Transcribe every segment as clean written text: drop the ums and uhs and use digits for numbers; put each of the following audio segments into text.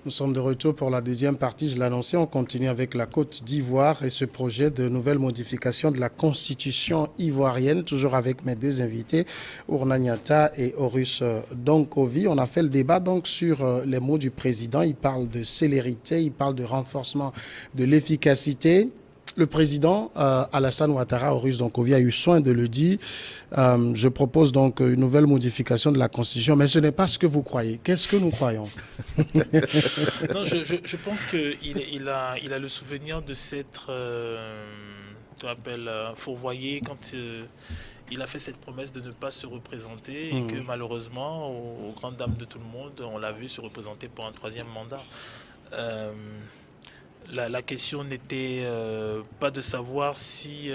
Nous sommes de retour pour la deuxième partie. Je l'annonçais, on continue avec la Côte d'Ivoire et ce projet de nouvelle modification de la constitution ivoirienne, toujours avec mes deux invités, Ourna Niata et Horus Donkovi. On a fait le débat donc sur les mots du président. Il parle de célérité, il parle de renforcement de l'efficacité. Le président Alassane Ouattara, Horus Donkovi, a eu soin de le dire. Je propose donc une nouvelle modification de la Constitution, mais ce n'est pas ce que vous croyez. Qu'est-ce que nous croyons? Non, je pense qu'il a le souvenir de s'être fourvoyé quand il a fait cette promesse de ne pas se représenter et que malheureusement, aux grandes dames de tout le monde, on l'a vu se représenter pour un troisième mandat. Euh, la question n'était pas de savoir si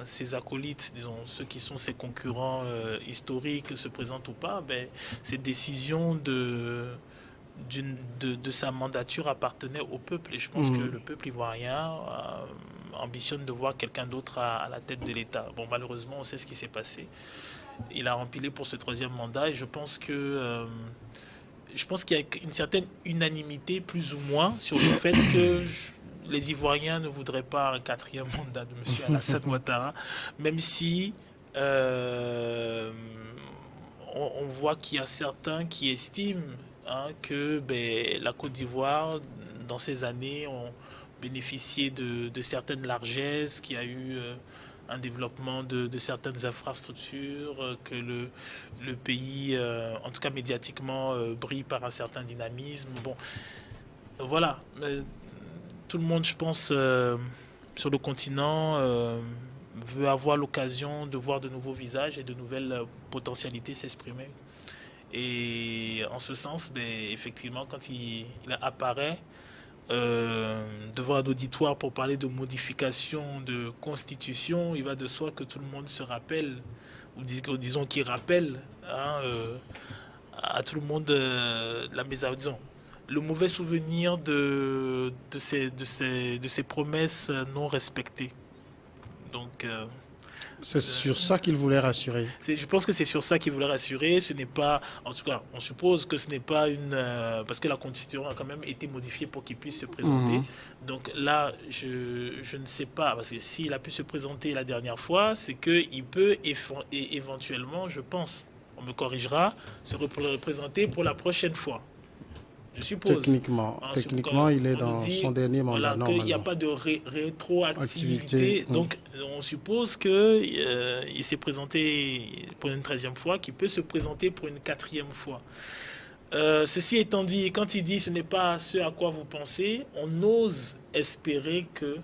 ses acolytes, disons ceux qui sont ses concurrents historiques, se présentent ou pas. Ben, cette décision de sa mandature appartenait au peuple. Et je pense que le peuple ivoirien ambitionne de voir quelqu'un d'autre à la tête de l'État. Bon, malheureusement, on sait ce qui s'est passé. Il a rempilé pour ce troisième mandat et je pense qu'il y a une certaine unanimité, plus ou moins, sur le fait que les Ivoiriens ne voudraient pas un quatrième mandat de M. Alassane Ouattara, même si on voit qu'il y a certains qui estiment que la Côte d'Ivoire, dans ces années, ont bénéficié de certaines largesses, qu'il y a eu un développement de certaines infrastructures, que le pays, en tout cas médiatiquement, brille par un certain dynamisme. Bon, voilà. Tout le monde, je pense, sur le continent, veut avoir l'occasion de voir de nouveaux visages et de nouvelles potentialités s'exprimer. Et en ce sens, effectivement, quand il apparaît devant un auditoire pour parler de modification de constitution, il va de soi que tout le monde se rappelle, ou disons qu'il rappelle à tout le monde la disons, le mauvais souvenir de ces promesses non respectées. Donc, C'est sur ça qu'il voulait rassurer. je pense que c'est sur ça qu'il voulait rassurer. Ce n'est pas, en tout cas, on suppose que ce n'est pas parce que la constitution a quand même été modifiée pour qu'il puisse se présenter. Donc là, je ne sais pas, parce que s'il a pu se présenter la dernière fois, c'est qu'il peut éventuellement, je pense, on me corrigera, se représenter pour la prochaine fois. Je suppose. Techniquement, il est dans son dernier mandat, Voilà, qu'il n'y a normalement. pas de Activité. rétroactivité. Donc, on suppose qu'il s'est présenté pour une 13e fois, qu'il peut se présenter pour une 4e fois. Ceci étant dit, quand il dit ce n'est pas ce à quoi vous pensez, on ose espérer que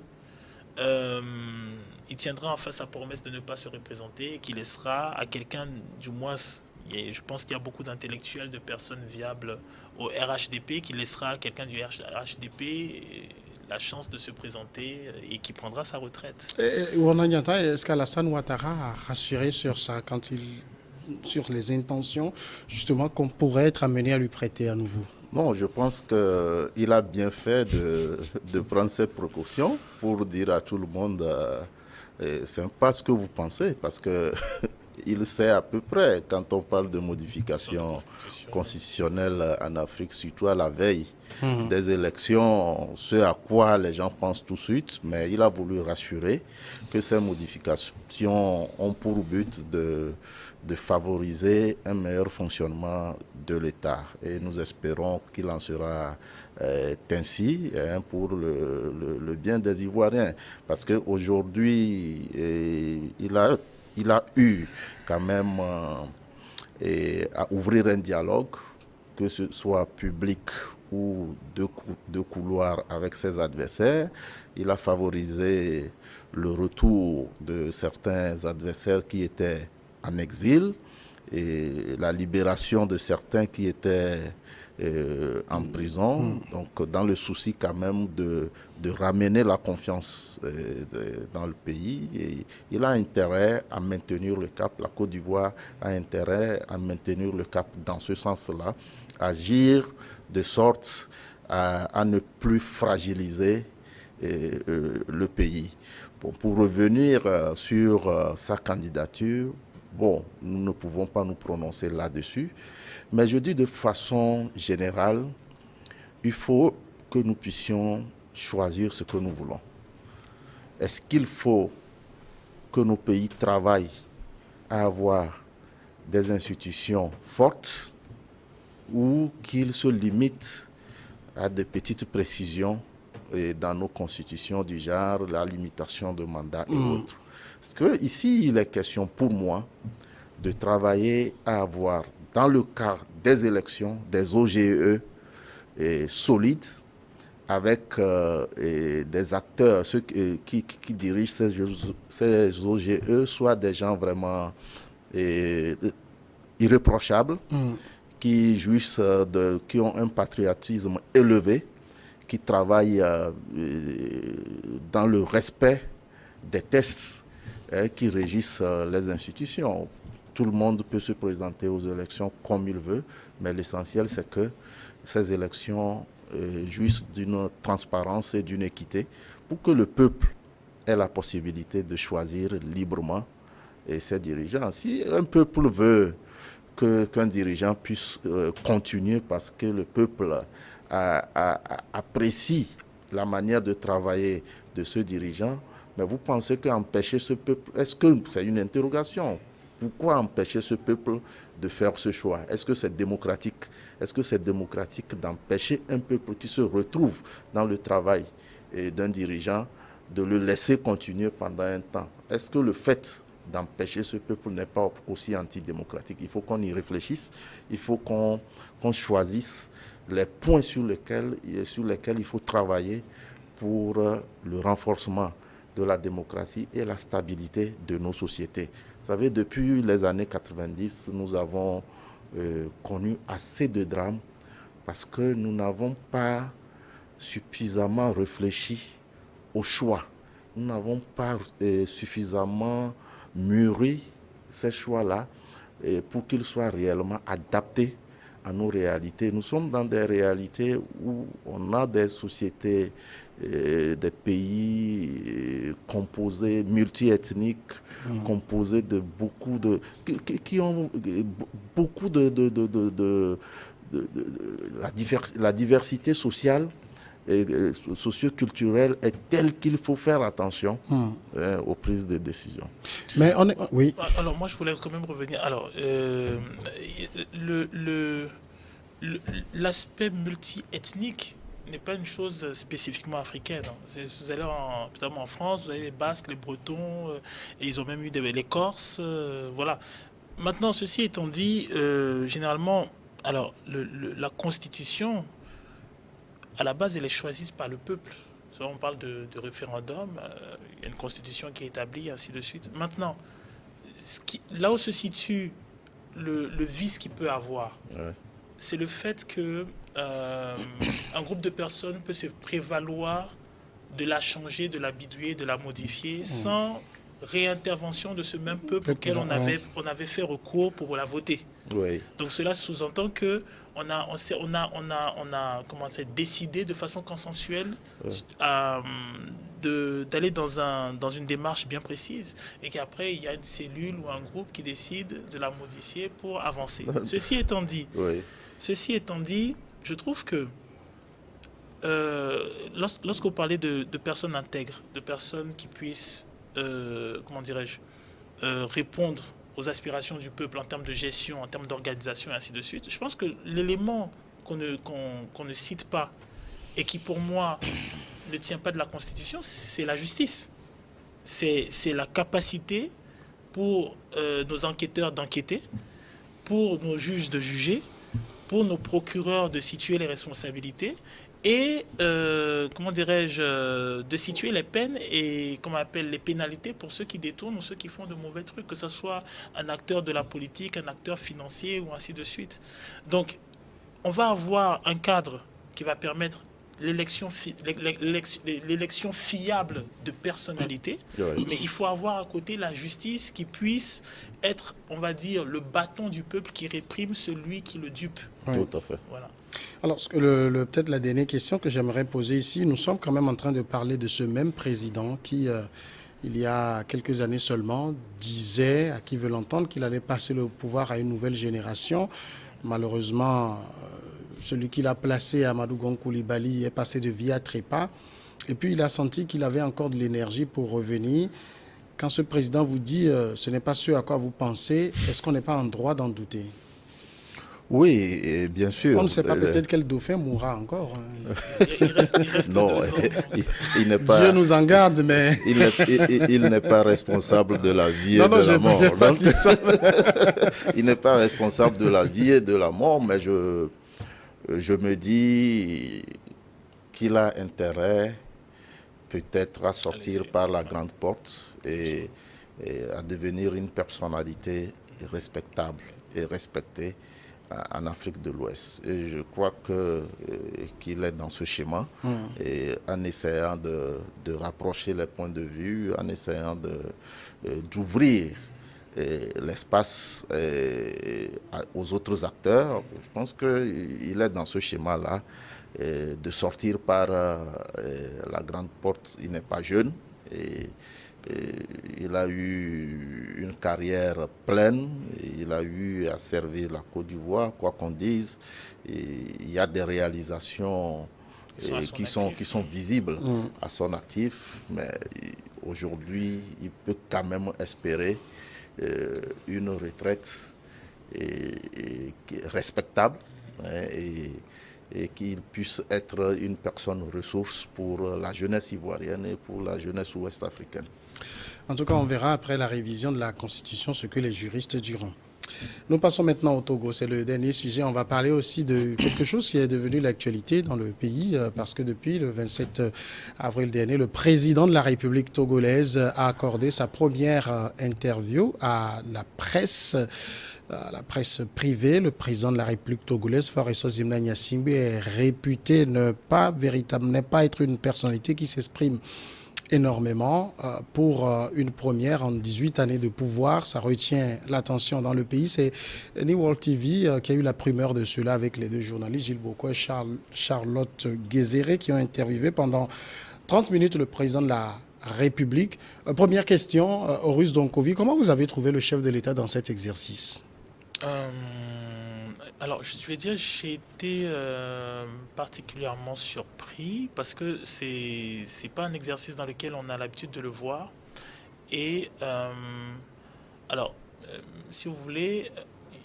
il tiendra enfin sa promesse de ne pas se représenter et qu'il laissera à quelqu'un, du moins, je pense qu'il y a beaucoup d'intellectuels, de personnes viables au RHDP, qui laissera à quelqu'un du RHDP la chance de se présenter et qui prendra sa retraite. Est-ce qu'Alassane Ouattara a rassuré sur ça sur les intentions justement qu'on pourrait être amené à lui prêter à nouveau? Non, je pense qu'il a bien fait de prendre ses précautions pour dire à tout le monde c'est pas ce que vous pensez, parce que il sait à peu près quand on parle de modification constitutionnelle en Afrique, surtout à la veille des élections, ce à quoi les gens pensent tout de suite, mais il a voulu rassurer que ces modifications ont pour but de favoriser un meilleur fonctionnement de l'État. Et nous espérons qu'il en sera ainsi pour le bien des Ivoiriens. Parce qu'aujourd'hui, il a eu quand même à ouvrir un dialogue, que ce soit public ou de couloir avec ses adversaires. Il a favorisé le retour de certains adversaires qui étaient en exil et la libération de certains qui étaient en prison, donc dans le souci quand même de ramener la confiance dans le pays. Et il a intérêt à maintenir le cap, la Côte d'Ivoire a intérêt à maintenir le cap dans ce sens-là, agir de sorte à ne plus fragiliser le pays. Bon, pour revenir sur sa candidature, bon, nous ne pouvons pas nous prononcer là-dessus, mais je dis de façon générale, il faut que nous puissions choisir ce que nous voulons. Est-ce qu'il faut que nos pays travaillent à avoir des institutions fortes ou qu'ils se limitent à des petites précisions dans nos constitutions du genre la limitation de mandat et autres? Parce que ici, il est question pour moi de travailler à avoir, dans le cadre des élections, des OGE solides, avec des acteurs, ceux qui dirigent ces OGE, soit des gens vraiment irréprochables, qui jouissent qui ont un patriotisme élevé, qui travaillent dans le respect des tests qui régissent les institutions. Tout le monde peut se présenter aux élections comme il veut, mais l'essentiel, c'est que ces élections jouissent d'une transparence et d'une équité pour que le peuple ait la possibilité de choisir librement ses dirigeants. Si un peuple veut qu'un dirigeant puisse continuer parce que le peuple apprécie la manière de travailler de ce dirigeant, mais vous pensez qu'empêcher ce peuple, est-ce que c'est une interrogation? Pourquoi empêcher ce peuple de faire ce choix? Est-ce que c'est démocratique? Est-ce que c'est démocratique d'empêcher un peuple qui se retrouve dans le travail d'un dirigeant de le laisser continuer pendant un temps? Est-ce que le fait d'empêcher ce peuple n'est pas aussi antidémocratique? Il faut qu'on y réfléchisse, il faut qu'on choisisse les points sur lesquels il faut travailler pour le renforcement de la démocratie et la stabilité de nos sociétés. Vous savez, depuis les années 90, nous avons connu assez de drames parce que nous n'avons pas suffisamment réfléchi au choix. Nous n'avons pas suffisamment mûri ces choix-là pour qu'ils soient réellement adaptés à nos réalités. Nous sommes dans des réalités où on a des sociétés, des pays composés, multiethniques, composés de beaucoup de... qui ont beaucoup la diversité sociale et socio-culturelle est telle qu'il faut faire attention aux prises de décision. Mais on est... Oui. Alors moi je voulais quand même revenir. Alors l'aspect multi-ethnique n'est pas une chose spécifiquement africaine. Vous allez notamment en France, vous avez les Basques, les Bretons, et ils ont même eu les Corses, voilà. Maintenant, ceci étant dit, généralement, alors la Constitution, à la base, elle est choisie par le peuple. On parle de référendum, il y a une Constitution qui est établie, ainsi de suite. Maintenant, là où se situe le vice qu'il peut avoir, c'est le fait que un groupe de personnes peut se prévaloir de la changer, de la bidouiller, de la modifier, sans réintervention de ce même peuple auquel on avait fait recours pour la voter. Oui. Donc cela sous-entend que on a décidé de façon consensuelle d'aller dans une démarche bien précise et qu'après il y a une cellule ou un groupe qui décide de la modifier pour avancer. Ceci étant dit, je trouve que lorsque vous parlez de personnes intègres, de personnes qui puissent répondre aux aspirations du peuple en termes de gestion, en termes d'organisation et ainsi de suite, je pense que l'élément qu'on ne cite pas et qui pour moi ne tient pas de la Constitution, c'est la justice. C'est la capacité pour nos enquêteurs d'enquêter, pour nos juges de juger, pour nos procureurs de situer les responsabilités et, de situer les peines et, les pénalités pour ceux qui détournent ou ceux qui font de mauvais trucs, que ce soit un acteur de la politique, un acteur financier ou ainsi de suite. Donc, on va avoir un cadre qui va permettre l'élection fiable de personnalités, mais il faut avoir à côté la justice qui puisse être, on va dire, le bâton du peuple qui réprime celui qui le dupe. Oui. Tout à fait. Voilà. Alors, peut-être la dernière question que j'aimerais poser ici, nous sommes quand même en train de parler de ce même président qui, il y a quelques années seulement, disait à qui veut l'entendre qu'il allait passer le pouvoir à une nouvelle génération. Malheureusement, celui qui l'a placé, Amadou Gon Coulibaly, est passé de vie à trépas. Et puis il a senti qu'il avait encore de l'énergie pour revenir. Quand ce président vous dit ce n'est pas ce à quoi vous pensez, est-ce qu'on n'est pas en droit d'en douter? Oui, et bien sûr. On ne sait pas, peut-être quel dauphin mourra encore. Il reste Non, 2 ans. il n'est pas, Dieu nous en garde, mais... il n'est pas responsable de la vie et Non, de la mort. j'ai pas Donc, dit ça. il n'est pas responsable de la vie et de la mort, mais je me dis qu'il a intérêt peut-être à sortir par la grande porte et à devenir une personnalité respectable et respectée en Afrique de l'Ouest. Et je crois qu'il est dans ce schéma, et en essayant de rapprocher les points de vue, en essayant d'ouvrir l'espace aux autres acteurs. Je pense qu'il est dans ce schéma-là, de sortir par la grande porte. Il n'est pas jeune, et il a eu une carrière pleine, il a eu à servir la Côte d'Ivoire, quoi qu'on dise. Et il y a des réalisations qui sont visibles à son actif, mais aujourd'hui, il peut quand même espérer une retraite respectable, et qu'il puisse être une personne ressource pour la jeunesse ivoirienne et pour la jeunesse ouest-africaine. En tout cas, on verra après la révision de la Constitution ce que les juristes diront. Nous passons maintenant au Togo. C'est le dernier sujet. On va parler aussi de quelque chose qui est devenu l'actualité dans le pays, parce que depuis le 27 avril dernier, le président de la République togolaise a accordé sa première interview à la presse privée. Le président de la République togolaise, Faure Sozimna Gnassingbé, est réputé n'est pas être une personnalité qui s'exprime énormément. Pour une première en 18 années de pouvoir, ça retient l'attention dans le pays. C'est New World TV qui a eu la primeur de cela avec les 2 journalistes, Gilles Boko et Charlotte Guézéré, qui ont interviewé pendant 30 minutes le président de la République. Première question, Horus Donkovi, comment vous avez trouvé le chef de l'État dans cet exercice? Alors, je vais dire, j'ai été particulièrement surpris parce que c'est pas un exercice dans lequel on a l'habitude de le voir. Et si vous voulez,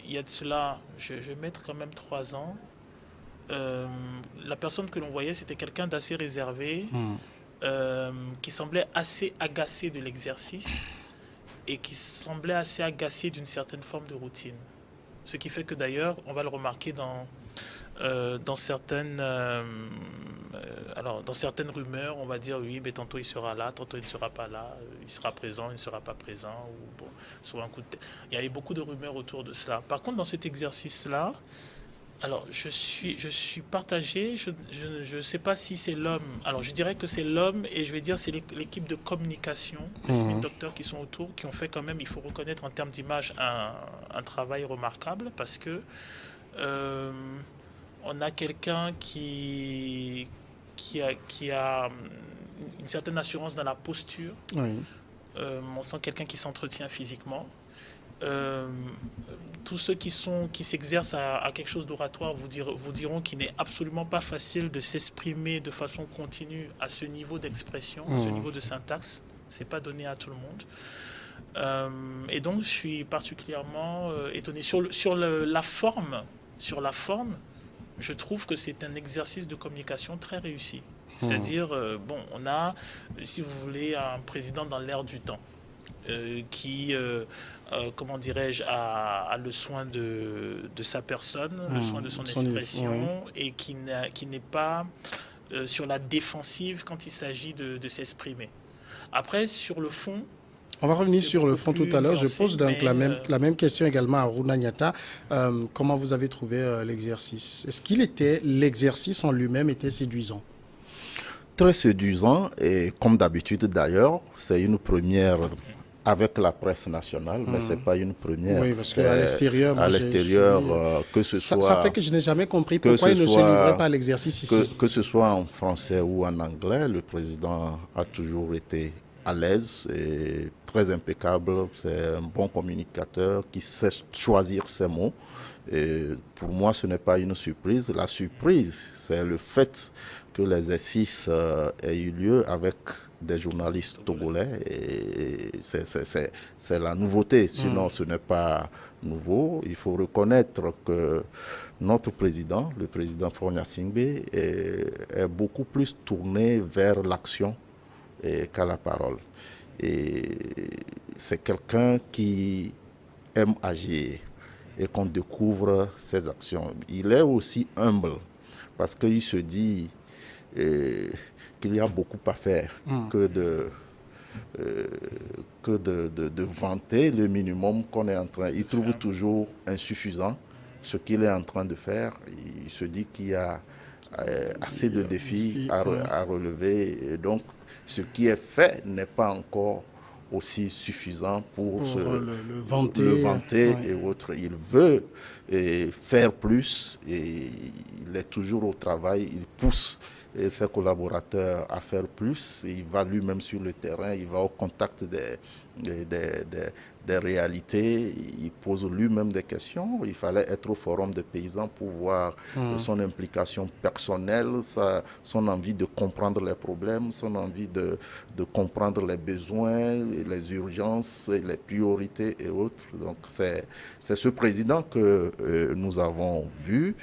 il y a de cela, je vais mettre quand même 3 ans. La personne que l'on voyait, c'était quelqu'un d'assez réservé, qui semblait assez agacé de l'exercice et qui semblait assez agacé d'une certaine forme de routine. Ce qui fait que d'ailleurs, on va le remarquer dans certaines rumeurs, on va dire oui, mais tantôt il sera là, tantôt il ne sera pas là, il sera présent, il ne sera pas présent, ou bon, sur un coup de tête. Il y avait beaucoup de rumeurs autour de cela. Par contre, dans cet exercice-là, alors je suis partagé. Je ne sais pas si c'est l'homme. Alors je dirais que c'est l'homme, et je vais dire c'est l'équipe de communication, les spin docteurs qui sont autour, qui ont fait quand même, il faut reconnaître en termes d'image, un travail remarquable, parce que on a quelqu'un qui a une certaine assurance dans la posture. Oui. On sent quelqu'un qui s'entretient physiquement. Tous ceux qui s'exercent à quelque chose d'oratoire vous diront qu'il n'est absolument pas facile de s'exprimer de façon continue à ce niveau d'expression, à ce niveau de syntaxe. C'est pas donné à tout le monde. Et donc, je suis particulièrement étonné. Sur la forme, je trouve que c'est un exercice de communication très réussi. C'est-à-dire, on a, si vous voulez, un président dans l'air du temps qui, comment dirais-je, a le soin de sa personne, le soin de son expression, et qui n'est pas sur la défensive quand il s'agit de s'exprimer. Après, sur le fond... On va revenir sur le fond tout à l'heure. Je pose donc la même question également à Aruna Niata. Comment vous avez trouvé l'exercice? Est-ce l'exercice en lui-même était séduisant? Très séduisant, et comme d'habitude d'ailleurs, c'est une première avec la presse nationale, mais ce n'est pas une première. Oui, parce qu'à l'extérieur, que ce soit... Ça fait que je n'ai jamais compris pourquoi il ne se livrait pas à l'exercice ici. Que ce soit en français ou en anglais, le président a toujours été à l'aise et très impeccable. C'est un bon communicateur qui sait choisir ses mots. Et pour moi, ce n'est pas une surprise. La surprise, c'est le fait que l'exercice ait eu lieu avec des journalistes togolais. Et c'est la nouveauté. Sinon, ce n'est pas nouveau. Il faut reconnaître que notre président, le président Faure Gnassingbé, est beaucoup plus tourné vers l'action qu'à la parole. Et c'est quelqu'un qui aime agir et qu'on découvre ses actions. Il est aussi humble parce qu'il se dit qu'il y a beaucoup à faire que de vanter le minimum qu'on est en train. Il trouve toujours insuffisant ce qu'il est en train de faire. Il se dit qu'il y a assez de défis à relever. Et donc, ce qui est fait n'est pas encore aussi suffisant pour le vanter et autres. Il veut faire plus et il est toujours au travail. Il pousse ses collaborateurs à faire plus. Il va lui-même sur le terrain, il va au contact des réalités, il pose lui-même des questions. Il fallait être au forum des paysans pour voir son implication personnelle, son envie de comprendre les problèmes, son envie de comprendre les besoins, les urgences, les priorités et autres. Donc c'est ce président que nous avons vu.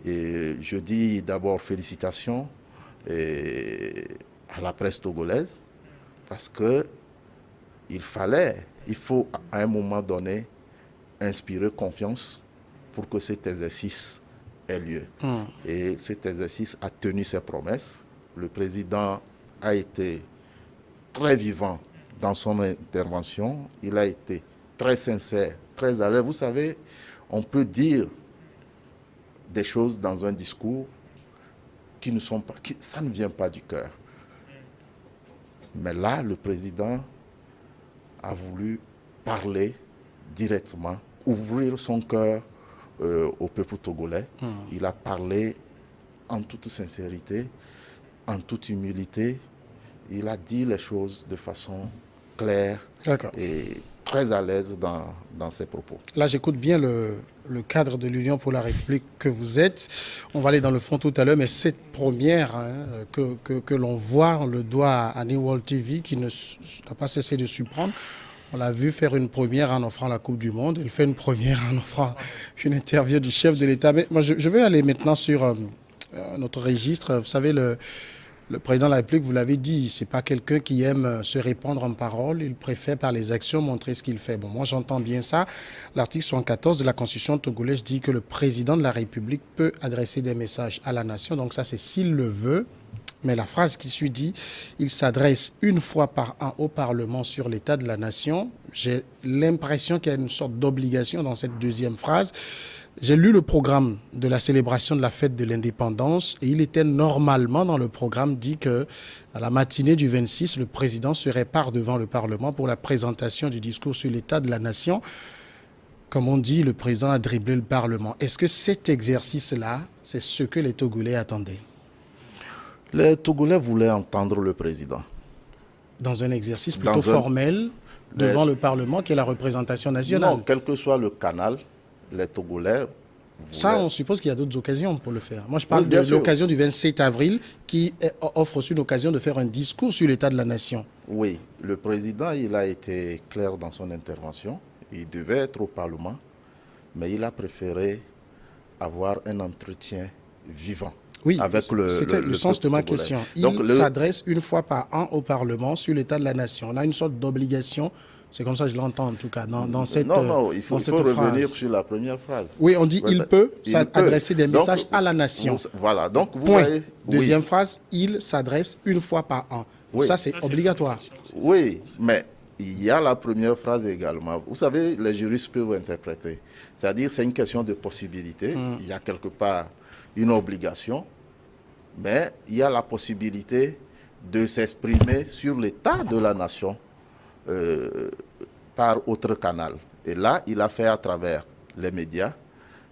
Et je dis d'abord félicitations à la presse togolaise parce que il faut à un moment donné inspirer confiance pour que cet exercice ait lieu. Et cet exercice a tenu ses promesses. Le président a été très vivant dans son intervention. Il a été très sincère, très à l'aise. Vous savez, on peut dire des choses dans un discours qui ne sont pas, ça ne vient pas du cœur. Mais là, le président a voulu parler directement, ouvrir son cœur au peuple togolais. Il a parlé en toute sincérité, en toute humilité. Il a dit les choses de façon claire et très à l'aise dans ses propos. Là, j'écoute bien le cadre de l'Union pour la République que vous êtes. On va aller dans le fond tout à l'heure, mais cette première que l'on voit, on le doit à New World TV qui n'a pas cessé de surprendre. On l'a vu faire une première en offrant la Coupe du Monde. Il fait une première en offrant une interview du chef de l'État. Mais moi, je vais aller maintenant sur notre registre. Vous savez, le président de la République, vous l'avez dit, c'est pas quelqu'un qui aime se répandre en parole. Il préfère par les actions montrer ce qu'il fait. Bon, moi, j'entends bien ça. L'article 74 de la Constitution togolaise dit que le président de la République peut adresser des messages à la nation. Donc ça, c'est s'il le veut. Mais la phrase qui suit dit, il s'adresse une fois par an au Parlement sur l'état de la nation. J'ai l'impression qu'il y a une sorte d'obligation dans cette deuxième phrase. J'ai lu le programme de la célébration de la fête de l'indépendance et il était normalement dans le programme dit que à la matinée du 26, le président se répare devant le Parlement pour la présentation du discours sur l'état de la nation. Comme on dit, le président a dribblé le Parlement. Est-ce que cet exercice-là, c'est ce que les Togolais attendaient? Les Togolais voulaient entendre le président. Dans un exercice plutôt formel devant le Parlement qui est la représentation nationale. Non, quel que soit le canal, les Togolais... Ça, on suppose qu'il y a d'autres occasions pour le faire. Moi, je parle de l'occasion du 27 avril qui offre aussi une occasion de faire un discours sur l'état de la nation. Oui, le président, il a été clair dans son intervention. Il devait être au Parlement, mais il a préféré avoir un entretien vivant. Oui, c'était le sens de ma question. Il s'adresse une fois par an au Parlement sur l'état de la nation. On a une sorte d'obligation, c'est comme ça que je l'entends en tout cas, dans cette phrase. Non, il faut revenir sur la première phrase. Oui, on dit il peut adresser des messages à la nation. Voilà, donc vous Point. voyez... Deuxième phrase, il s'adresse une fois par an. Oui. Ça, c'est obligatoire. Oui, mais il y a la première phrase également. Vous savez, les juristes peuvent interpréter. C'est-à-dire, c'est une question de possibilité. Il y a quelque part une obligation, mais il y a la possibilité de s'exprimer sur l'état de la nation par autre canal. Et là, il a fait à travers les médias,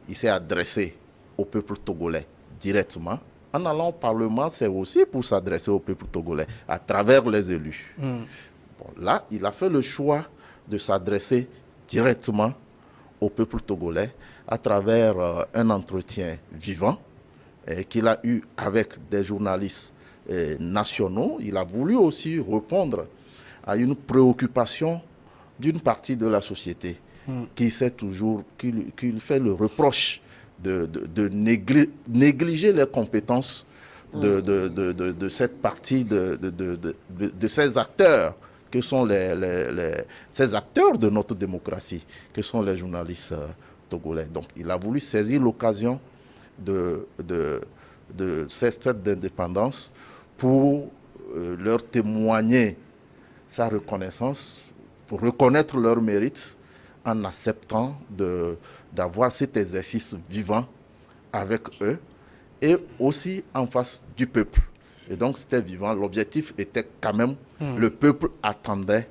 il s'est adressé au peuple togolais directement. En allant au Parlement, c'est aussi pour s'adresser au peuple togolais, à travers les élus. Bon, là, il a fait le choix de s'adresser directement au peuple togolais à travers un entretien vivant qu'il a eu avec des journalistes nationaux. Il a voulu aussi répondre à une préoccupation d'une partie de la société qui sait toujours, qui fait le reproche de négliger les compétences de cette partie de ces acteurs que sont ces acteurs de notre démocratie, que sont les journalistes togolais. Donc il a voulu saisir l'occasion de cette fête d'indépendance pour leur témoigner sa reconnaissance, pour reconnaître leur mérite en acceptant d'avoir cet exercice vivant avec eux et aussi en face du peuple. Et donc c'était vivant. L'objectif était quand même, le peuple attendait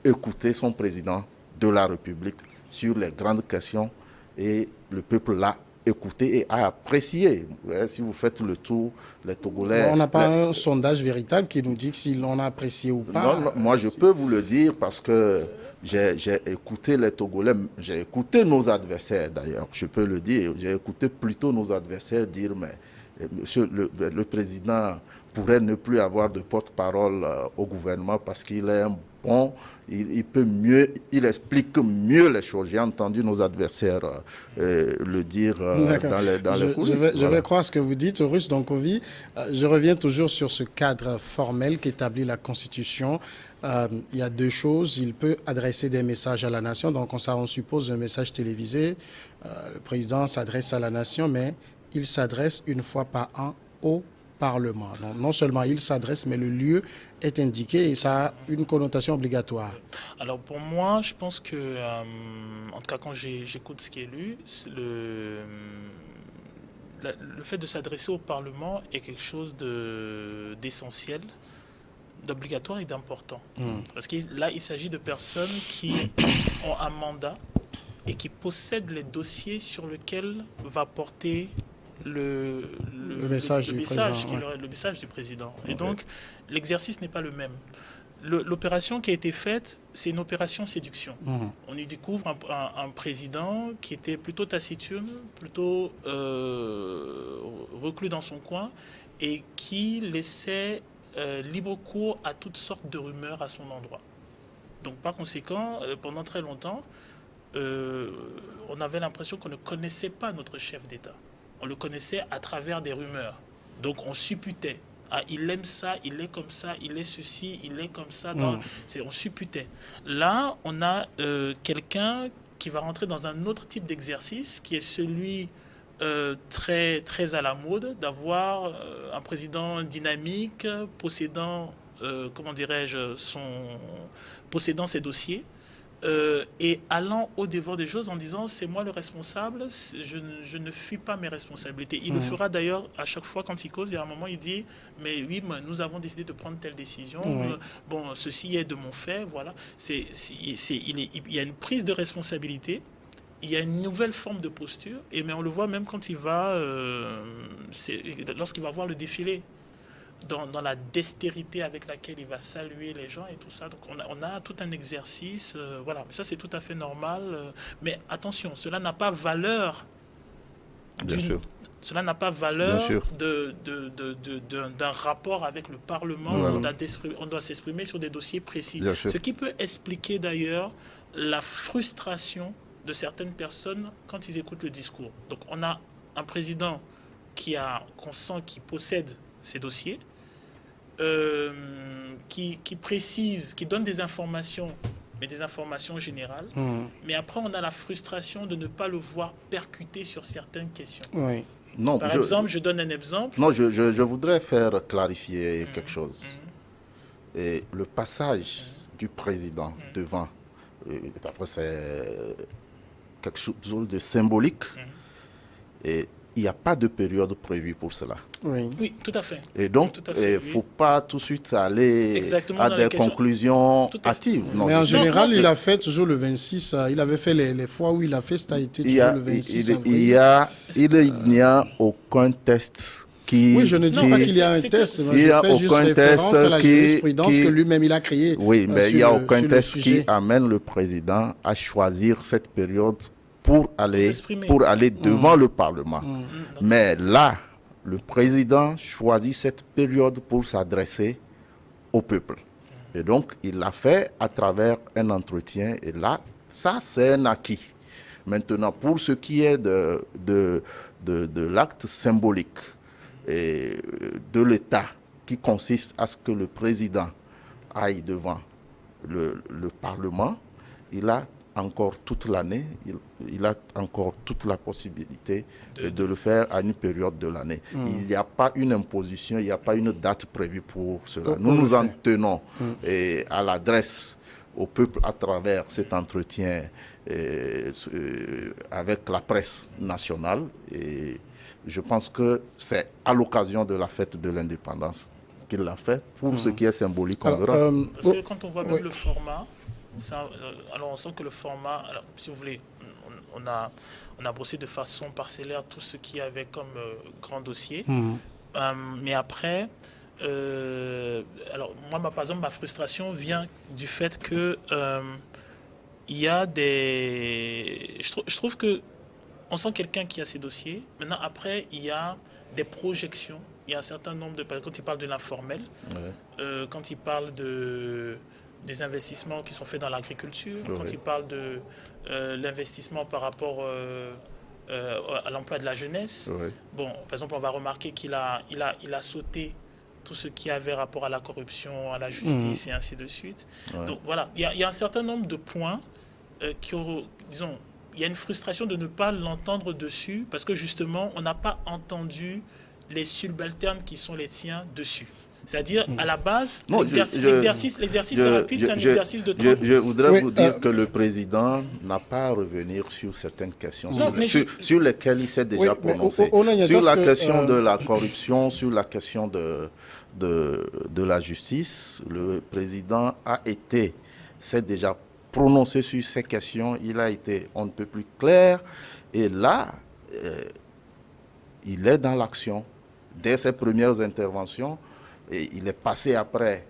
écouter son président de la République sur les grandes questions et le peuple l'a écouté et a apprécié. Ouais, si vous faites le tour, les Togolais... On n'a pas un sondage véritable qui nous dit si l'on a apprécié ou pas. Non, moi je peux vous le dire parce que j'ai écouté les Togolais, j'ai écouté nos adversaires d'ailleurs, je peux le dire, j'ai écouté plutôt nos adversaires dire mais monsieur le président pourrait ne plus avoir de porte-parole au gouvernement parce qu'il est un bon, il peut mieux, il explique mieux les choses. J'ai entendu nos adversaires le dire dans les coulisses. Je vais croire ce que vous dites, Russe Donkovi. Je reviens toujours sur ce cadre formel qu'établit la Constitution. Il y a deux choses. Il peut adresser des messages à la nation. Donc on suppose un message télévisé. Le président s'adresse à la nation, mais il s'adresse une fois par an au Parlement. Donc, non seulement il s'adresse, mais le lieu est indiqué et ça a une connotation obligatoire. Alors pour moi, je pense que, en tout cas quand j'écoute ce qui est lu, le fait de s'adresser au Parlement est quelque chose d'essentiel, d'obligatoire et d'important. Parce que là, il s'agit de personnes qui ont un mandat et qui possèdent les dossiers sur lesquels va porter le message du président. Et donc, l'exercice n'est pas le même. L'opération qui a été faite, c'est une opération séduction. On y découvre un président qui était plutôt taciturne, plutôt reclus dans son coin et qui laissait libre cours à toutes sortes de rumeurs à son endroit. Donc, par conséquent, pendant très longtemps, on avait l'impression qu'on ne connaissait pas notre chef d'État. On le connaissait à travers des rumeurs. Donc on supputait. Ah, il aime ça, il est comme ça, il est ceci, il est comme ça. On supputait. Là, on a quelqu'un qui va rentrer dans un autre type d'exercice qui est celui très, très à la mode d'avoir un président dynamique, possédant, possédant ses dossiers. Et allant au-devant des choses en disant c'est moi le responsable, je ne fuis pas mes responsabilités. Il le fera d'ailleurs à chaque fois quand il cause. Il y a un moment il dit mais oui, nous avons décidé de prendre telle décision. Bon, ceci est de mon fait. Voilà. Il y a une prise de responsabilité. Il y a une nouvelle forme de posture. Mais on le voit même quand il va, lorsqu'il va voir le défilé. Dans la dextérité avec laquelle il va saluer les gens et tout ça. Donc on a tout un exercice, voilà. Mais ça c'est tout à fait normal. Mais attention, cela n'a pas valeur. Cela n'a pas valeur d'un rapport avec le Parlement. On doit s'exprimer sur des dossiers précis. Ce qui peut expliquer d'ailleurs la frustration de certaines personnes quand ils écoutent le discours. Donc on a un président qu'on sent qui possède ces dossiers, qui précise, qui donne des informations, mais des informations générales. Mais après, on a la frustration de ne pas le voir percuter sur certaines questions. Non, Par exemple, je donne un exemple. Non, je voudrais faire clarifier quelque chose. Et le passage du président devant, après c'est quelque chose de symbolique, et il n'y a pas de période prévue pour cela. Oui, tout à fait. Et donc, il ne faut pas tout de suite aller à des conclusions hâtives. Mais en général, il a fait toujours le 26. Il avait fait les fois où il a fait, ça a été toujours le 26 avril. Il n'y a aucun test Oui, je ne dis pas qu'il y a un test, mais je fais juste référence à la jurisprudence que lui-même il a créée. Oui, mais il n'y a aucun test qui amène le président à choisir cette période pour aller devant le Parlement. Mais là, le président choisit cette période pour s'adresser au peuple. Et donc, il l'a fait à travers un entretien. Et là, ça, c'est un acquis. Maintenant, pour ce qui est de l'acte symbolique et de l'État, qui consiste à ce que le président aille devant le Parlement, il a encore toute l'année, il a encore toute la possibilité de le faire à une période de l'année. Il n'y a pas une imposition, il n'y a pas une date prévue pour cela. Nous nous en tenons à l'adresse au peuple à travers cet entretien avec la presse nationale. Et je pense que c'est à l'occasion de la fête de l'indépendance qu'il l'a fait. Pour ce qui est symbolique, on verra. Parce que quand on voit même le format, alors on sent que le format, alors, si vous voulez, on a brossé de façon parcellaire tout ce qu'il y avait comme grand dossier. Mais après, alors moi, par exemple, ma frustration vient du fait que il y a des... Je trouve que on sent quelqu'un qui a ses dossiers. Maintenant, après, il y a des projections. Il y a un certain nombre de... Quand il parle de l'informel, quand il parle des investissements qui sont faits dans l'agriculture, quand il parle de l'investissement par rapport à l'emploi de la jeunesse. Bon, par exemple, on va remarquer qu'il a sauté tout ce qui avait rapport à la corruption, à la justice et ainsi de suite. Donc voilà, il y a un certain nombre de points disons, il y a une frustration de ne pas l'entendre dessus parce que justement, on n'a pas entendu les subalternes qui sont les tiens dessus. C'est-à-dire, à la base, l'exercice est rapide, c'est un exercice de temps. Je voudrais vous dire que le président n'a pas à revenir sur certaines questions sur lesquelles il s'est déjà prononcé. Sur la question de la corruption, sur la question de la justice, le président s'est déjà prononcé sur ces questions. Il a été on ne peut plus clair. Et là, il est dans l'action. Dès ses premières interventions, et il est passé après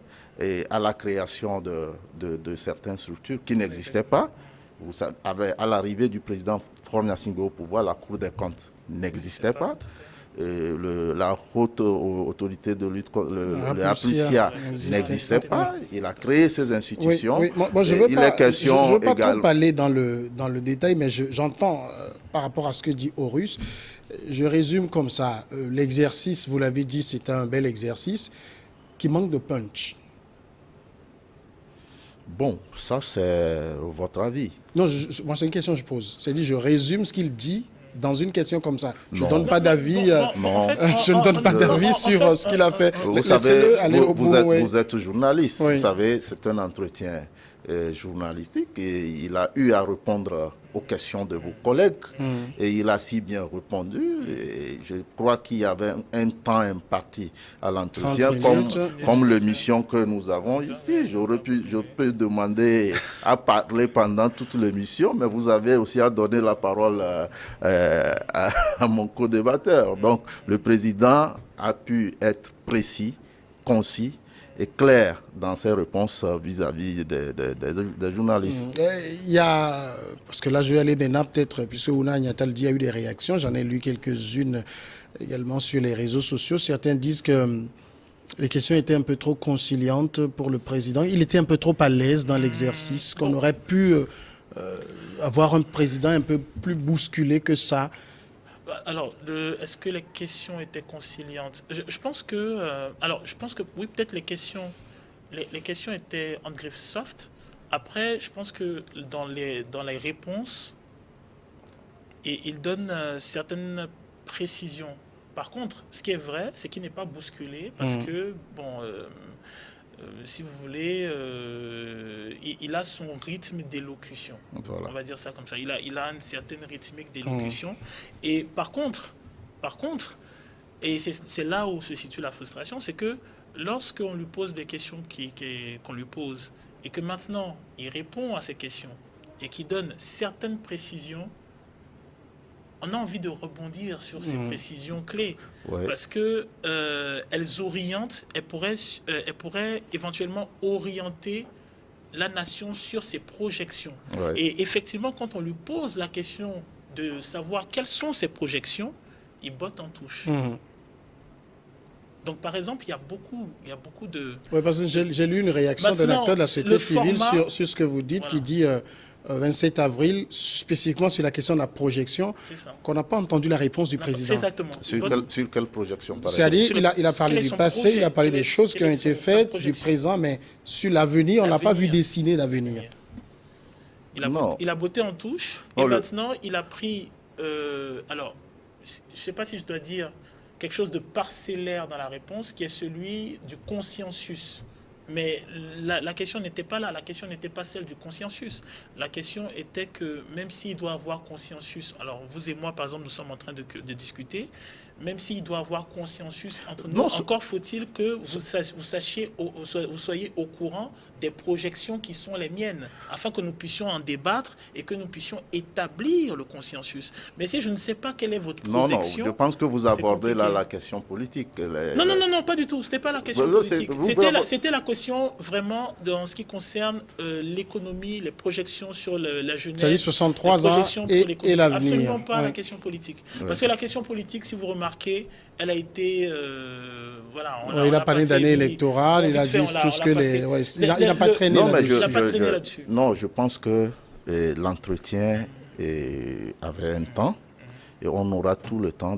à la création de certaines structures qui n'existaient pas. Vous savez, à l'arrivée du président Faure Gnassingbé au pouvoir, la Cour des comptes n'existait pas. La haute autorité de lutte contre le APLUSIA n'existait pas. Il a créé ces institutions. Moi, je ne veux pas trop aller dans le détail, mais j'entends par rapport à ce que dit Horus. Je résume comme ça. L'exercice, vous l'avez dit, c'est un bel exercice qui manque de punch. Bon, ça c'est votre avis. Non, moi c'est une question que je pose. C'est-à-dire, je résume ce qu'il dit dans une question comme ça. Je ne donne pas d'avis. Je ne donne pas d'avis sur ce qu'il a fait. Vous savez, vous êtes journaliste. Vous savez, c'est un entretien journalistique et il a eu à répondre aux questions de vos collègues et il a si bien répondu. Et je crois qu'il y avait un temps imparti à l'entretien comme l'émission que nous avons ici. Je peux demander à parler pendant toute l'émission, mais vous avez aussi à donner la parole à mon co-débatteur. Donc le président a pu être précis, concis et clair dans ses réponses vis-à-vis des journalistes. Il y a, parce que là je vais aller maintenant peut-être, puisque Ouna Niatal dit il y a eu des réactions, j'en ai lu quelques-unes également sur les réseaux sociaux. Certains disent que les questions étaient un peu trop conciliantes pour le président. Il était un peu trop à l'aise dans l'exercice, qu'on aurait pu avoir un président un peu plus bousculé que ça. Alors, est-ce que les questions étaient conciliantes? Je pense que, oui, peut-être les questions étaient en griffe soft. Après, je pense que dans les réponses, il donne certaines précisions. Par contre, ce qui est vrai, c'est qu'il n'est pas bousculé parce que, si vous voulez, il a son rythme d'élocution. Voilà. On va dire ça comme ça. Il a une certaine rythmique d'élocution. Et par contre, et c'est là où se situe la frustration, c'est que lorsqu'on lui pose des questions qu'on lui pose et que maintenant il répond à ces questions et qu'il donne certaines précisions, on a envie de rebondir sur ces précisions clés. Ouais. Parce que elles orientent, elles pourraient éventuellement orienter la nation sur ses projections. Ouais. Et effectivement, quand on lui pose la question de savoir quelles sont ses projections, il botte en touche. Donc, par exemple, il y a beaucoup de... Oui, parce que j'ai lu une réaction d'un Maintenant, acteur de la société civile format, sur ce que vous dites, voilà. qui dit 27 avril, spécifiquement sur la question de la projection, C'est ça. qu'on n'a pas entendu la réponse du C'est président. exactement. Sur quelle projection, par exemple? C'est-à-dire, il a parlé du passé, il a parlé des choses qui ont été faites, du présent, mais sur l'avenir, on n'a pas vu dessiner d'avenir. Il a botté en touche, et maintenant, il a pris... alors, je ne sais pas si je dois dire quelque chose de parcellaire dans la réponse, qui est celui du consensus. Mais la question n'était pas là, la question n'était pas celle du consensus. La question était que même s'il doit avoir consensus, alors vous et moi par exemple nous sommes en train de discuter, même s'il doit avoir consensus entre nous, encore faut-il que vous soyez au courant des projections qui sont les miennes, afin que nous puissions en débattre et que nous puissions établir le consensus. Mais si je ne sais pas quelle est votre projection... Non, je pense que vous abordez là la question politique. Non, pas du tout. Ce n'était pas la question politique. C'était la question vraiment dans ce qui concerne l'économie, les projections sur la jeunesse. C'est-à-dire 63 ans et l'avenir. Absolument pas la question politique. Parce que la question politique, si vous remarquez, elle a été... il a parlé d'année électorale, il a dit tout ce que les... Il n'a pas traîné là-dessus. Non, je pense que l'entretien avait un temps et on aura tout le temps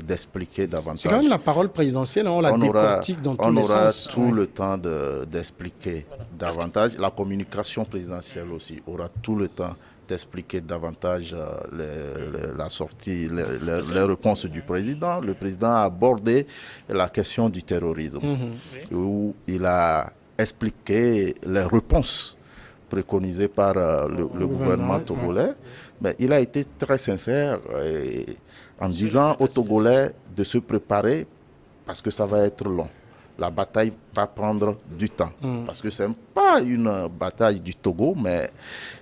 d'expliquer davantage. C'est quand même la parole présidentielle, on la décortique dans tous les sens. On aura tout le temps d'expliquer davantage. La communication présidentielle aussi aura tout le temps d'expliquer davantage la sortie, les réponses du président. Le président a abordé la question du terrorisme, où il a expliqué les réponses préconisées par le gouvernement togolais. Mais il a été très sincère en disant aux Togolais de se préparer parce que ça va être long. La bataille va prendre du temps. Parce que ce n'est pas une bataille du Togo, mais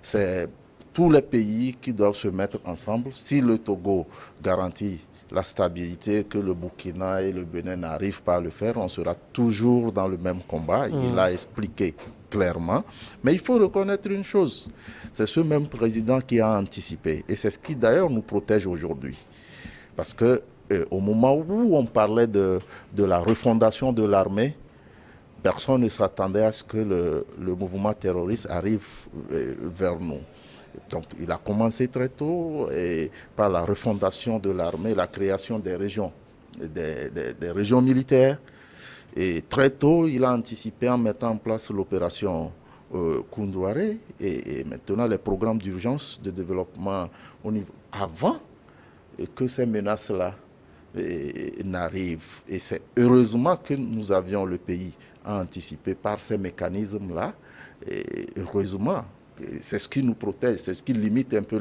c'est tous les pays qui doivent se mettre ensemble. Si le Togo garantit la stabilité, que le Burkina et le Bénin n'arrivent pas à le faire, on sera toujours dans le même combat. Il a expliqué clairement. Mais il faut reconnaître une chose, c'est ce même président qui a anticipé. Et c'est ce qui d'ailleurs nous protège aujourd'hui. Parce que au moment où on parlait de la refondation de l'armée, personne ne s'attendait à ce que le mouvement terroriste arrive vers nous. Donc, il a commencé très tôt par la refondation de l'armée, la création des régions, des régions militaires. Et très tôt, il a anticipé en mettant en place l'opération Koundouaré et maintenant les programmes d'urgence de développement au niveau avant que ces menaces-là n'arrivent. Et c'est heureusement que nous avions le pays à anticiper par ces mécanismes-là. Et heureusement. C'est ce qui nous protège, c'est ce qui limite un peu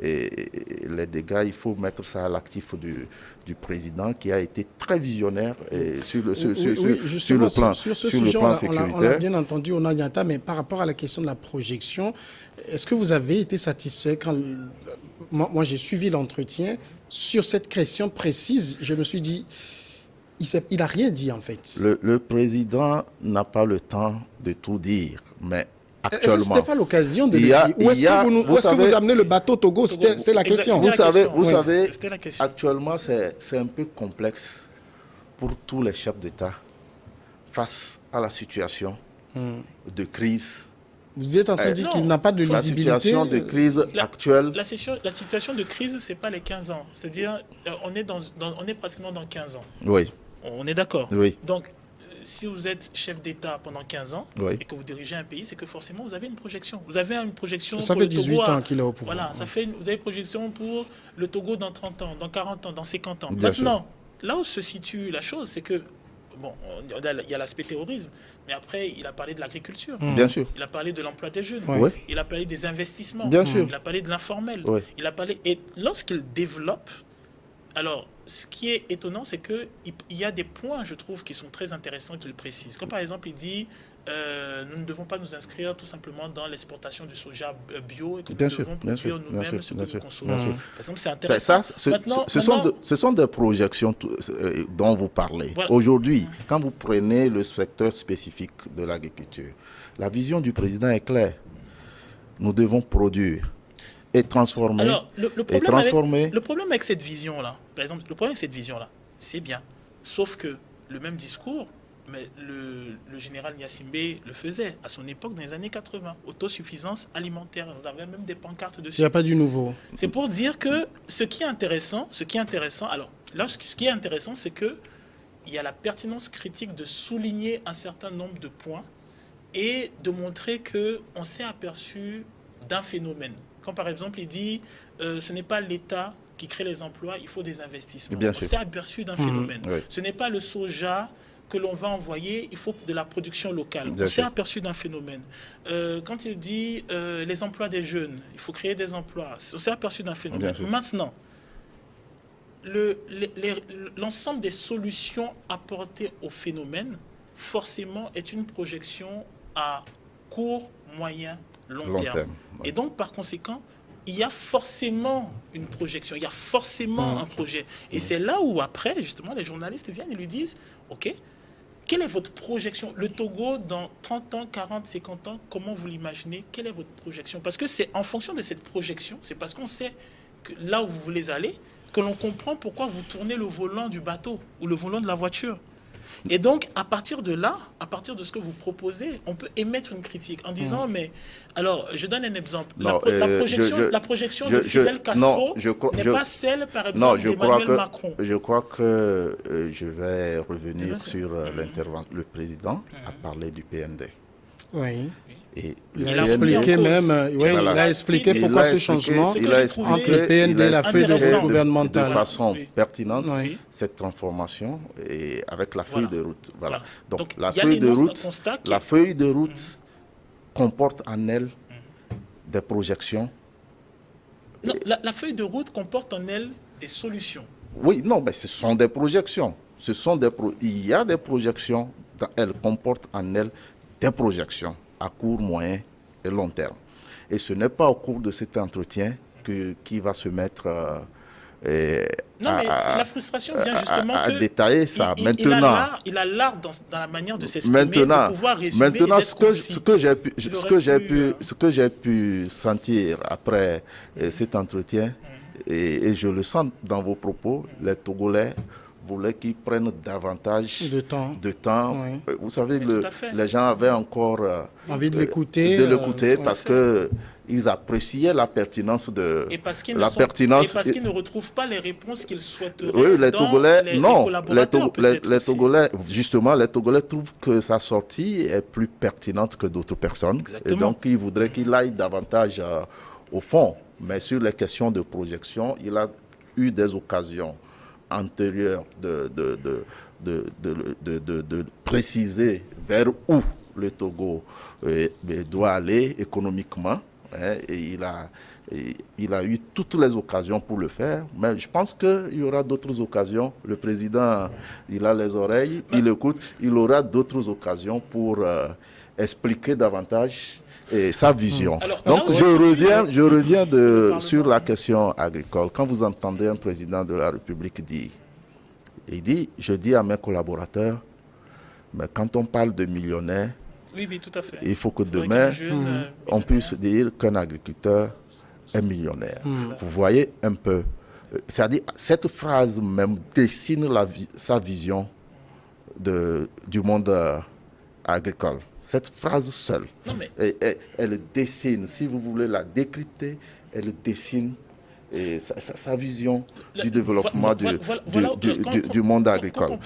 les dégâts. Il faut mettre ça à l'actif du président qui a été très visionnaire sur le plan sécuritaire. On l'a bien entendu au Nanyata, mais par rapport à la question de la projection, est-ce que vous avez été satisfait quand moi j'ai suivi l'entretien sur cette question précise? Je me suis dit, il n'a rien dit en fait. Le président n'a pas le temps de tout dire, mais est-ce que ce n'était pas l'occasion de le dire? Ou est-ce que vous amenez le bateau Togo? C'est la question. Vous savez, actuellement, c'est un peu complexe pour tous les chefs d'État face à la situation de crise. Vous êtes en train de dire qu'il n'a pas de lisibilité? La situation de crise actuelle. La situation de crise, ce n'est pas les 15 ans. C'est-à-dire, on est pratiquement dans 15 ans. Oui. On est d'accord. Oui. Donc, si vous êtes chef d'État pendant 15 ans et que vous dirigez un pays, c'est que forcément vous avez une projection. Vous avez une projection ça pour fait le Togo 18 ans qu'il est au pouvoir. Voilà, vous avez une projection pour le Togo dans 30 ans, dans 40 ans, dans 50 ans. Bien Maintenant, sûr. là où se situe la chose, c'est que, bon, il y a l'aspect terrorisme, mais après, il a parlé de l'agriculture. Bien sûr. Il a parlé de l'emploi des jeunes. Oui. Il a parlé des investissements. Bien sûr. Il a parlé de l'informel. Oui. Il a parlé... Et lorsqu'il développe, alors, ce qui est étonnant, c'est qu'il y a des points, je trouve, qui sont très intéressants qu'il précise. Comme par exemple, il dit nous ne devons pas nous inscrire tout simplement dans l'exportation du soja bio et que nous Bien sûr, devons bien produire sûr, bien nous-mêmes sûr, ce que bien nous sûr, consommons. bien sûr. Par exemple, c'est intéressant. Ce sont des projections dont vous parlez. Voilà. Aujourd'hui, quand vous prenez le secteur spécifique de l'agriculture, la vision du président est claire. Nous devons produire et transformer. Alors, le problème avec cette vision-là, par exemple, le problème avec cette vision-là, c'est bien. Sauf que le même discours, mais le général Gnassingbé le faisait à son époque dans les années 80. Autosuffisance alimentaire. Vous avez même des pancartes dessus. Il n'y a pas du nouveau. C'est pour dire que ce qui est intéressant, alors là, ce qui est intéressant, c'est que il y a la pertinence critique de souligner un certain nombre de points et de montrer que on s'est aperçu d'un phénomène. Quand par exemple il dit ce n'est pas l'État qui crée les emplois, il faut des investissements. Bien on sûr. s'est aperçu d'un phénomène. Oui. Ce n'est pas le soja que l'on va envoyer, il faut de la production locale. Bien on s'est sûr. aperçu d'un phénomène. Quand il dit les emplois des jeunes, il faut créer des emplois, on s'est aperçu d'un phénomène. Bien sûr. Maintenant, l'ensemble des solutions apportées au phénomène, forcément, est une projection à court, moyen, long terme. Ouais. Et donc, par conséquent, il y a forcément une projection, il y a forcément un projet. Et c'est là où, après, justement, les journalistes viennent et lui disent, OK, quelle est votre projection? Le Togo, dans 30 ans, 40, 50 ans, comment vous l'imaginez? Quelle est votre projection? Parce que c'est en fonction de cette projection, c'est parce qu'on sait que là où vous voulez aller, que l'on comprend pourquoi vous tournez le volant du bateau ou le volant de la voiture. Et donc, à partir de là, à partir de ce que vous proposez, on peut émettre une critique en disant, mais alors, je donne un exemple. Non, la projection de Fidel Castro n'est pas celle, par exemple, d'Emmanuel Macron. Je crois que je vais revenir sur l'intervention. Le président a parlé du PND. Oui. Et Il a expliqué même, il a expliqué pourquoi ce changement entre le PND et la feuille de route gouvernementale. De façon pertinente, Oui. cette transformation et avec la feuille de route. Voilà. Donc la il y a feuille de l'énorme route, constat qui- la feuille de route comporte en elle des projections. Non, la feuille de route comporte en elle des solutions. Oui, non, mais ce sont des projections. Il y a des projections. Elle comporte en elle des projections à court, moyen et long terme. Et ce n'est pas au cours de cet entretien qui va se mettre Non, mais la frustration vient justement à que détailler ça. il a l'art dans la manière de s'exprimer, de pouvoir résumer et d'être concis. Ce que j'ai pu sentir après cet entretien, et je le sens dans vos propos, les Togolais voulaient qu'ils prennent davantage de temps. Oui. Vous savez, tout à fait. les gens avaient encore envie de l'écouter. Parce qu'ils appréciaient la pertinence de Et parce qu'ils ne retrouvent pas les réponses qu'ils souhaiteraient oui, les dans Togolais, les non, collaborateurs, les Togolais, justement, les Togolais trouvent que sa sortie est plus pertinente que d'autres personnes. Exactement. Et donc, ils voudraient qu'il aille davantage au fond. Mais sur les questions de projection, il a eu des occasions antérieures de préciser vers où le Togo doit aller économiquement. Et il a eu toutes les occasions pour le faire, mais je pense qu'il y aura d'autres occasions. Le président, il a les oreilles, il écoute, il aura d'autres occasions pour expliquer davantage sa vision. Alors, donc je reviens sur la question agricole. Quand vous entendez un président de la République dire, je dis à mes collaborateurs, mais quand on parle de millionnaires, oui, tout à fait. il faut que demain, on puisse dire qu'un agriculteur est millionnaire. Vous voyez un peu. C'est-à-dire, cette phrase même dessine sa vision du monde agricole. Cette phrase seule, elle dessine, si vous voulez la décrypter, elle dessine sa vision du développement du monde agricole.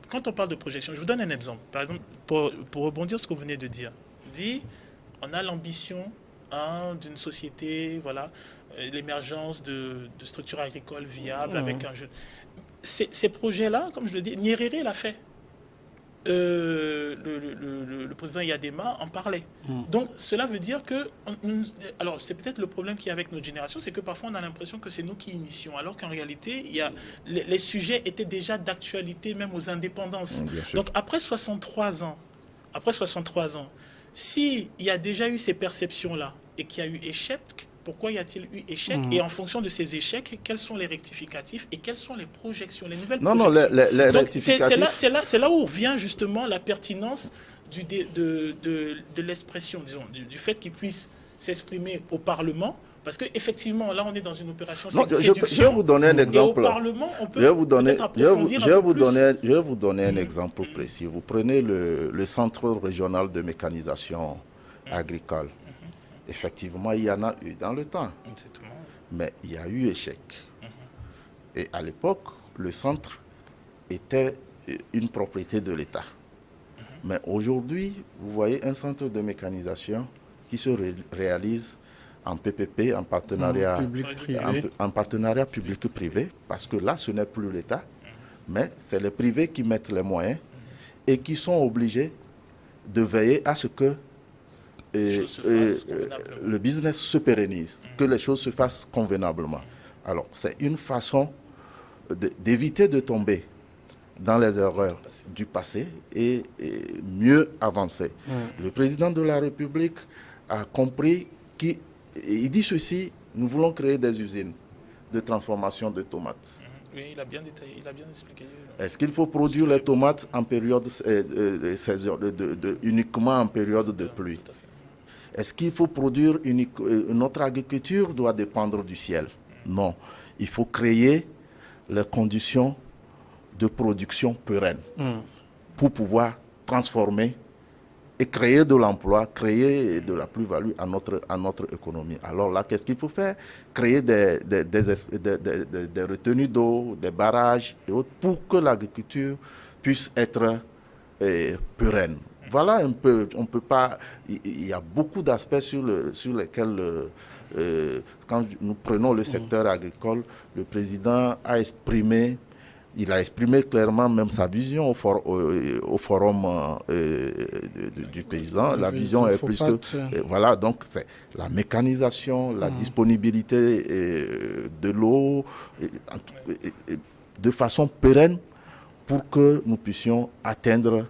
Quand on parle de projection, je vous donne un exemple. Par exemple, pour rebondir sur ce que vous venez de dire, on a l'ambition d'une société, l'émergence de structures agricoles viables avec un jeu. Ces projets-là, comme je le dis, Nyerere l'a fait. Le président Yadema en parlait. Donc cela veut dire que, alors c'est peut-être le problème qu'il y a avec notre génération, c'est que parfois on a l'impression que c'est nous qui initions, alors qu'en réalité les sujets étaient déjà d'actualité même aux indépendances. Donc après 63 ans après 63 ans, s'il y a déjà eu ces perceptions-là et qu'il y a eu échec, pourquoi y a-t-il eu échec? Et en fonction de ces échecs, quels sont les rectificatifs et quelles sont les projections, les nouvelles projections? Les Donc, rectificatifs... c'est là où vient justement la pertinence de l'expression, disons, du fait qu'il puisse s'exprimer au Parlement. Parce qu'effectivement, là, on est dans une opération séduction. Je vais vous donner un exemple. Et au Parlement, on peut peut-être approfondir un peu plus. Je vais vous donner un exemple précis. Vous prenez le Centre régional de mécanisation agricole. Effectivement, il y en a eu dans le temps. Mais il y a eu échec. Et à l'époque, le centre était une propriété de l'État. Mais aujourd'hui, vous voyez un centre de mécanisation qui se réalise en PPP, en partenariat public-privé, parce que là, ce n'est plus l'État, mais c'est les privés qui mettent les moyens et qui sont obligés de veiller à ce que le business se pérennise, que les choses se fassent convenablement. Alors, c'est une façon d'éviter de tomber dans les erreurs du passé et mieux avancer. Le président de la République a compris qu'il dit ceci: nous voulons créer des usines de transformation de tomates. Oui, il a bien détaillé, il a bien expliqué. Est-ce qu'il faut produire les tomates en période uniquement en période de pluie? Est-ce qu'il faut produire notre agriculture doit dépendre du ciel? Non. Il faut créer les conditions de production pérenne pour pouvoir transformer et créer de l'emploi, créer de la plus-value à notre économie. Alors là, qu'est-ce qu'il faut faire? Créer des retenues d'eau, des barrages et autres pour que l'agriculture puisse être pérenne. Voilà un peu, on peut pas, il y a beaucoup d'aspects sur lesquels, quand nous prenons le secteur agricole, le président a exprimé clairement même sa vision au forum du paysan. La vision est plus que... Voilà, donc c'est la mécanisation, la disponibilité de l'eau de façon pérenne pour que nous puissions atteindre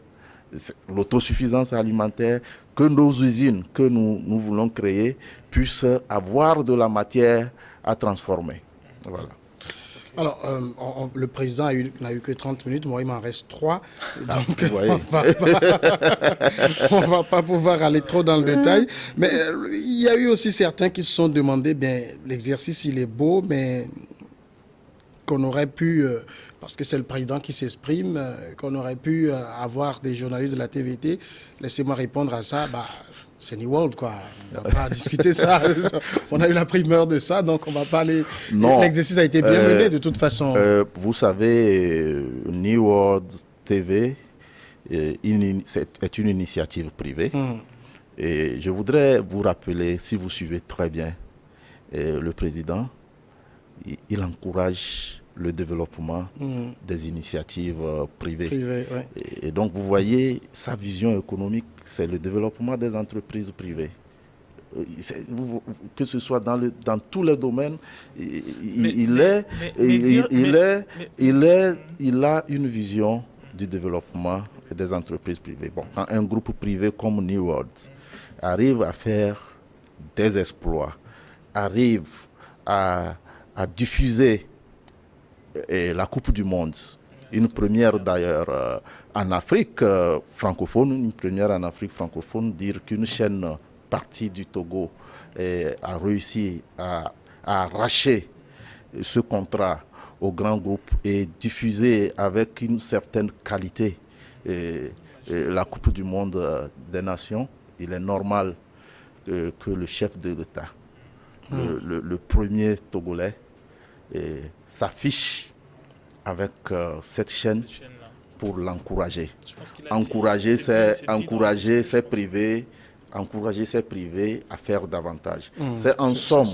l'autosuffisance alimentaire, que nos usines que nous voulons créer puissent avoir de la matière à transformer. Voilà. Alors, le président n'a eu que 30 minutes, moi il m'en reste 3. Donc, on ne va pas pouvoir aller trop dans le détail. Mais il y a eu aussi certains qui se sont demandé, l'exercice il est beau, mais qu'on aurait pu, parce que c'est le président qui s'exprime, qu'on aurait pu avoir des journalistes de la TVT. Laissez-moi répondre à ça. C'est New World, quoi. On ne va pas discuter ça. On a eu la primeur de ça, donc on ne va pas aller... Non. L'exercice a été bien mené, de toute façon. Vous savez, New World TV est une initiative privée. Et je voudrais vous rappeler, si vous suivez très bien le président, il encourage le développement des initiatives privées. Ouais. Et donc, vous voyez, sa vision économique, c'est le développement des entreprises privées. Que ce soit dans tous les domaines, il a une vision du développement des entreprises privées. Bon, quand un groupe privé comme New World arrive à faire des exploits, arrive à diffuser la Coupe du Monde, une première d'ailleurs en Afrique francophone, dire qu'une chaîne partie du Togo a réussi à arracher ce contrat au grand groupe et diffuser avec une certaine qualité la Coupe du Monde des Nations. Il est normal que le chef de l'État, le premier Togolais, s'affiche avec cette chaîne pour l'encourager. Encourager ses privés à faire davantage. C'est en somme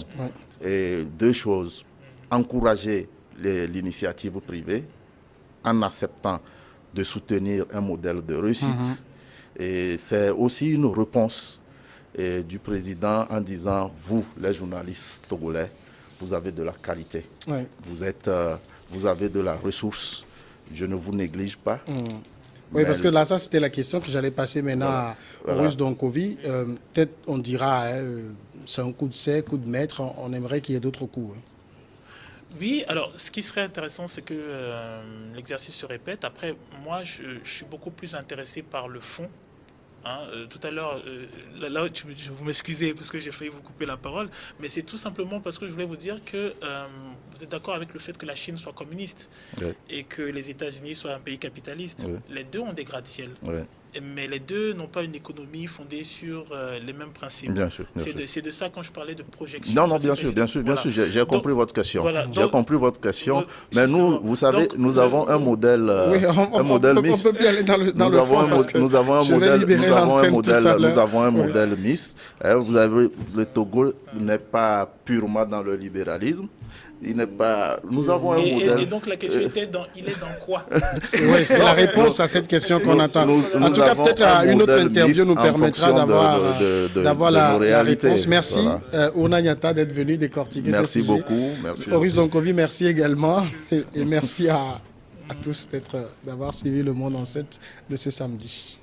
deux choses. Encourager l'initiative privée en acceptant de soutenir un modèle de réussite. Et c'est aussi une réponse du président en disant, vous, les journalistes togolais, vous avez de la qualité. Vous avez de la ressource. Je ne vous néglige pas. Oui, parce que là, ça, c'était la question que j'allais passer maintenant à Maurice Donkovi. Peut-être on dira, c'est un coup de sec, coup de maître, on aimerait qu'il y ait d'autres coups. Hein. Oui, alors ce qui serait intéressant, c'est que l'exercice se répète. Après, moi, je suis beaucoup plus intéressé par le fond. Hein, tout à l'heure, vous m'excusez parce que j'ai failli vous couper la parole, mais c'est tout simplement parce que je voulais vous dire que vous êtes d'accord avec le fait que la Chine soit communiste et que les États-Unis soient un pays capitaliste. Les deux ont des gratte-ciel. Mais les deux n'ont pas une économie fondée sur les mêmes principes. Bien sûr. C'est de ça quand je parlais de projection. Non, bien sûr, j'ai compris votre question. J'ai compris votre question. Mais nous, vous savez, nous avons un modèle, un modèle mixte. On peut plus aller dans le fond parce que nous avons un modèle mixte. Vous avez, le Togo n'est pas purement dans le libéralisme. Il n'est pas. Nous avons un modèle. Et donc la question était il est dans quoi? Oui, c'est la réponse à cette question qu'on attend. En tout cas, peut-être une autre interview nous permettra d'avoir la réponse. Merci, Ourna Niatta, d'être venu décortiquer ce sujet. Merci beaucoup. Merci. Maurice Donkovi, merci également. Et merci à tous d'avoir suivi Le Monde en 7 de ce samedi.